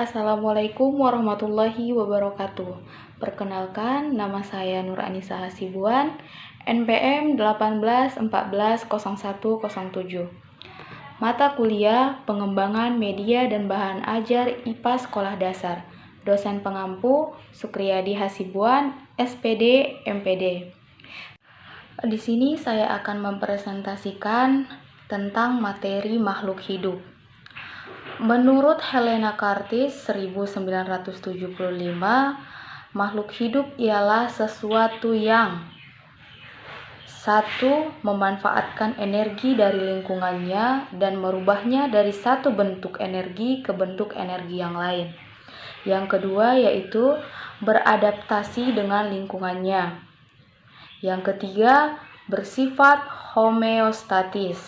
Assalamualaikum warahmatullahi wabarakatuh. Perkenalkan, nama saya Nur Anissa Hasibuan, NPM 18140107. Mata kuliah Pengembangan Media dan Bahan Ajar IPA Sekolah Dasar. Dosen pengampu Sukriyadi Hasibuan, SPD, MPD. Di sini saya akan mempresentasikan tentang materi makhluk hidup. Menurut Helena Curtis 1975, makhluk hidup ialah sesuatu yang 1. Memanfaatkan energi dari lingkungannya dan merubahnya dari satu bentuk energi ke bentuk energi yang lain. Yang kedua yaitu beradaptasi dengan lingkungannya. Yang ketiga, bersifat homeostatis.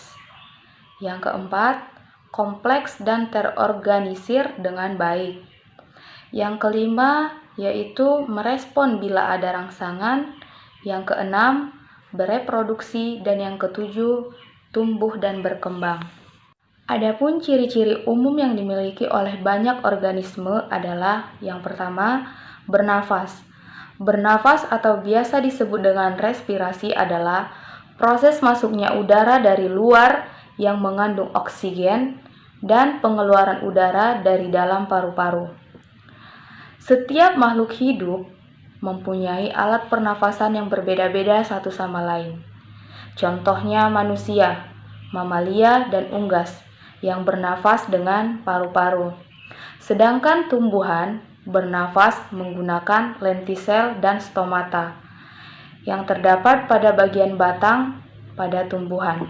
Yang keempat, kompleks dan terorganisir dengan baik. Yang kelima yaitu merespon bila ada rangsangan. Yang keenam, bereproduksi, dan yang ketujuh, tumbuh dan berkembang. Adapun ciri-ciri umum yang dimiliki oleh banyak organisme adalah yang pertama, bernafas. Bernafas atau biasa disebut dengan respirasi adalah proses masuknya udara dari luar yang mengandung oksigen dan pengeluaran udara dari dalam paru-paru. Setiap makhluk hidup mempunyai alat pernafasan yang berbeda-beda satu sama lain. Contohnya manusia, mamalia, dan unggas yang bernafas dengan paru-paru. Sedangkan tumbuhan bernafas menggunakan lentisel dan stomata yang terdapat pada bagian batang pada tumbuhan.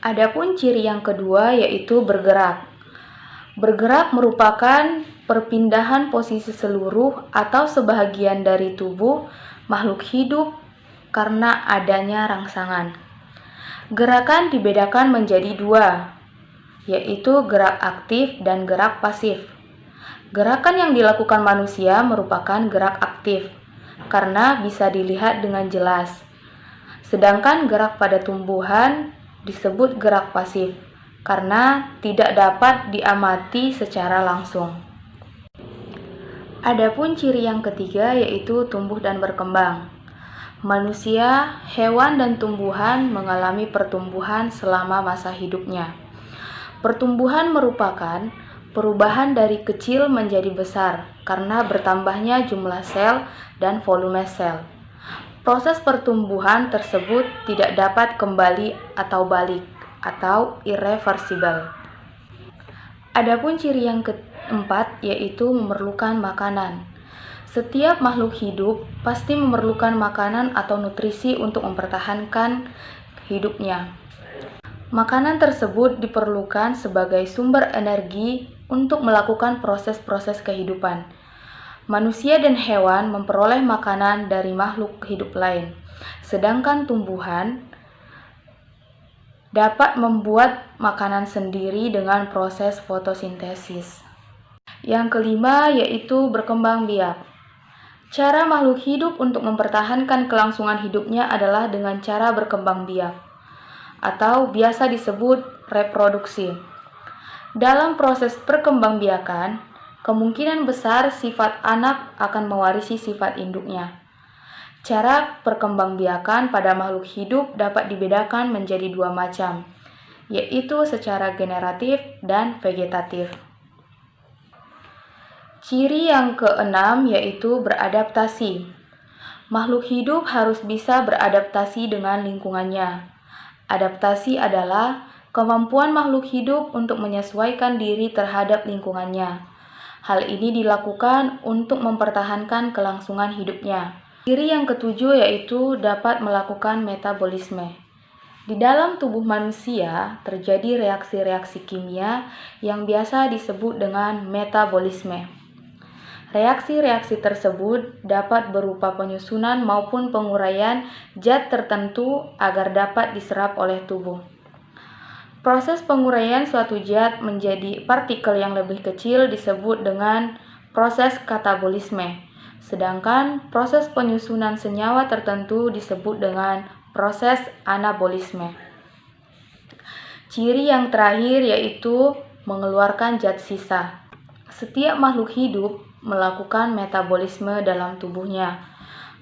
Adapun ciri yang kedua yaitu bergerak. Bergerak merupakan perpindahan posisi seluruh atau sebahagian dari tubuh makhluk hidup karena adanya rangsangan. Gerakan dibedakan menjadi dua, yaitu gerak aktif dan gerak pasif. Gerakan yang dilakukan manusia merupakan gerak aktif karena bisa dilihat dengan jelas. Sedangkan gerak pada tumbuhan disebut gerak pasif karena tidak dapat diamati secara langsung. Adapun ciri yang ketiga yaitu tumbuh dan berkembang. Manusia, hewan, dan tumbuhan mengalami pertumbuhan selama masa hidupnya. Pertumbuhan merupakan perubahan dari kecil menjadi besar karena bertambahnya jumlah sel dan volume sel. Proses pertumbuhan tersebut tidak dapat kembali atau balik atau irreversible. Adapun ciri yang keempat yaitu memerlukan makanan. Setiap makhluk hidup pasti memerlukan makanan atau nutrisi untuk mempertahankan hidupnya. Makanan tersebut diperlukan sebagai sumber energi untuk melakukan proses-proses kehidupan. Manusia dan hewan memperoleh makanan dari makhluk hidup lain, sedangkan tumbuhan dapat membuat makanan sendiri dengan proses fotosintesis. Yang kelima yaitu berkembang biak. Cara makhluk hidup untuk mempertahankan kelangsungan hidupnya adalah dengan cara berkembang biak, atau biasa disebut reproduksi. Dalam proses perkembangbiakan, kemungkinan besar sifat anak akan mewarisi sifat induknya. Cara perkembangbiakan pada makhluk hidup dapat dibedakan menjadi dua macam, yaitu secara generatif dan vegetatif. Ciri yang keenam yaitu beradaptasi. Makhluk hidup harus bisa beradaptasi dengan lingkungannya. Adaptasi adalah kemampuan makhluk hidup untuk menyesuaikan diri terhadap lingkungannya. Hal ini dilakukan untuk mempertahankan kelangsungan hidupnya. Ciri yang ketujuh yaitu dapat melakukan metabolisme. Di dalam tubuh manusia terjadi reaksi-reaksi kimia yang biasa disebut dengan metabolisme. Reaksi-reaksi tersebut dapat berupa penyusunan maupun penguraian zat tertentu agar dapat diserap oleh tubuh. Proses penguraian suatu zat menjadi partikel yang lebih kecil disebut dengan proses katabolisme, sedangkan proses penyusunan senyawa tertentu disebut dengan proses anabolisme. Ciri yang terakhir yaitu mengeluarkan zat sisa. Setiap makhluk hidup melakukan metabolisme dalam tubuhnya.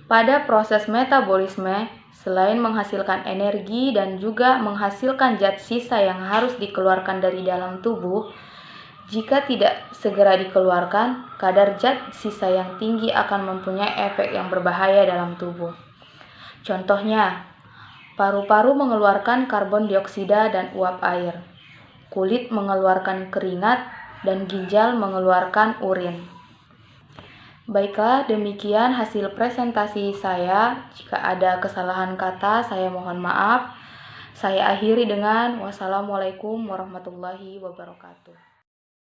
Pada proses metabolisme, selain menghasilkan energi dan juga menghasilkan zat sisa yang harus dikeluarkan dari dalam tubuh, jika tidak segera dikeluarkan, kadar zat sisa yang tinggi akan mempunyai efek yang berbahaya dalam tubuh. Contohnya, paru-paru mengeluarkan karbon dioksida dan uap air, kulit mengeluarkan keringat, dan ginjal mengeluarkan urin. Baiklah, demikian hasil presentasi saya. Jika ada kesalahan kata, saya mohon maaf. Saya akhiri dengan wassalamualaikum warahmatullahi wabarakatuh.